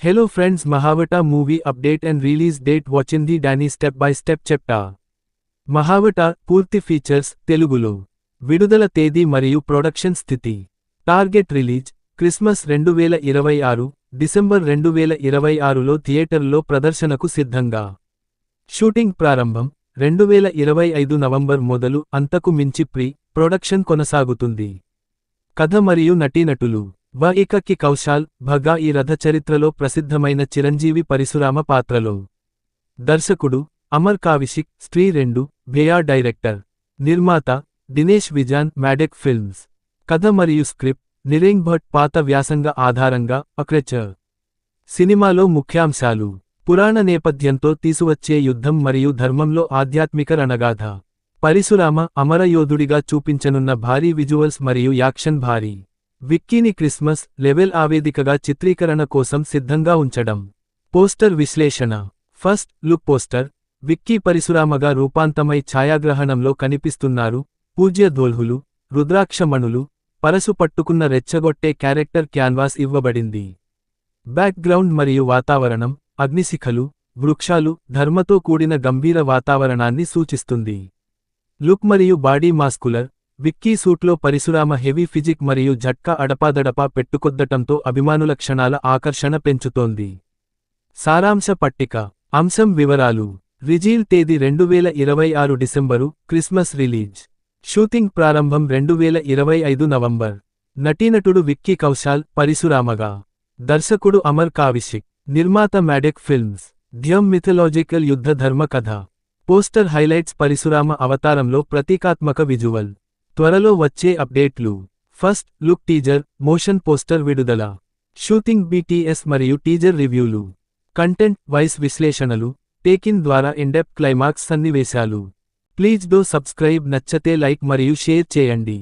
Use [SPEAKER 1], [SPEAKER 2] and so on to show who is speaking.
[SPEAKER 1] Hello friends, Mahavata movie update and release date watching the Danny step by step chapter. Mahavata పూర్తి features తెలుగులో విడుదల తేదీ మరియు production స్థితి. టార్గెట్ రిలీజ్ క్రిస్మస్ 2026 డిసెంబర్ 2026లో థియేటర్లో ప్రదర్శనకు సిద్ధంగా. షూటింగ్ ప్రారంభం 2025 నవంబర్ మొదలు అంతకు మించి ప్రొడక్షన్ కొనసాగుతుంది. కథ మరియు నటీనటులు ఏకక్కి కౌశాల్ భగా ఈ రథ చరిత్రలో ప్రసిద్ధమైన చిరంజీవి పరశురామ పాత్రలో. దర్శకుడు అమర్ కావిషిక్ స్త్రీ 2 భేయా డైరెక్టర్. నిర్మాత దినేష్ విజాన్ మ్యాడెక్ ఫిల్మ్స్. కథ మరియు స్క్రిప్ట్ నిరేంగ్ భట్ పాత వ్యాసంగ ఆధారంగా అక్రెచర్. సినిమాలో ముఖ్యాంశాలు పురాణ నేపథ్యంతో తీసువచ్చే యుద్ధం మరియు ధర్మంలో ఆధ్యాత్మిక రణగాథ. పరశురామ అమరయోధుడిగా చూపించనున్న భారీ విజువల్స్ మరియు యాక్షన్ భారీ. విక్కీని క్రిస్మస్ లెవెల్ ఆవేదికగా చిత్రీకరణ కోసం సిద్ధంగా ఉంచడం. పోస్టర్ విశ్లేషణ. ఫస్ట్ లుక్ పోస్టర్ విక్కీ పరశురామగా రూపాంతమై ఛాయాగ్రహణంలో కనిపిస్తున్నారు. పూజ్య దోల్హులు రుద్రాక్షమణులు పరసు పట్టుకున్న రెచ్చగొట్టే క్యారెక్టర్ క్యాన్వాస్ ఇవ్వబడింది. బ్యాక్గ్రౌండ్ మరియు వాతావరణం అగ్నిశిఖలు వృక్షాలు ధర్మతో కూడిన గంభీర వాతావరణాన్ని సూచిస్తుంది. లుక్ మరియు బాడీ మాస్కులర్ విక్కీ సూట్లో పరశురామ హెవీ ఫిజిక్ మరియు జట్కా అడపాదడపా పెట్టుకొద్దటంతో అభిమానుల క్షణాల ఆకర్షణ పెంచుతోంది. సారాంశ పట్టిక. అంశం వివరాలు. రిలీజ్ తేదీ 2026 డిసెంబరు క్రిస్మస్ రిలీజ్. షూటింగ్ ప్రారంభం 2025 నవంబర్. నటీనటుడు విక్కీ కౌశాల్ పరశురామగా. దర్శకుడు అమర్ కావిషిక్. నిర్మాత మ్యాడెక్ ఫిల్మ్స్. ధ్యం మిథలాజికల్ యుద్ధ ధర్మ కథ. పోస్టర్ హైలైట్స్ పరశురామ అవతారంలో ప్రతీకాత్మక విజువల్. త్వరలో వచ్చే అప్డేట్లు. First look teaser motion poster విడుదల. షూటింగ్ BTS మరియు టీజర్ రివ్యూలు. కంటెంట్ వైస్ విశ్లేషణలు టేకిన్ ద్వారా ఇన్డెప్త్ క్లైమాక్స్ సన్నివేశాలు. ప్లీజ్ డో సబ్స్క్రైబ్ నచ్చతే లైక్ మరియు షేర్ చేయండి.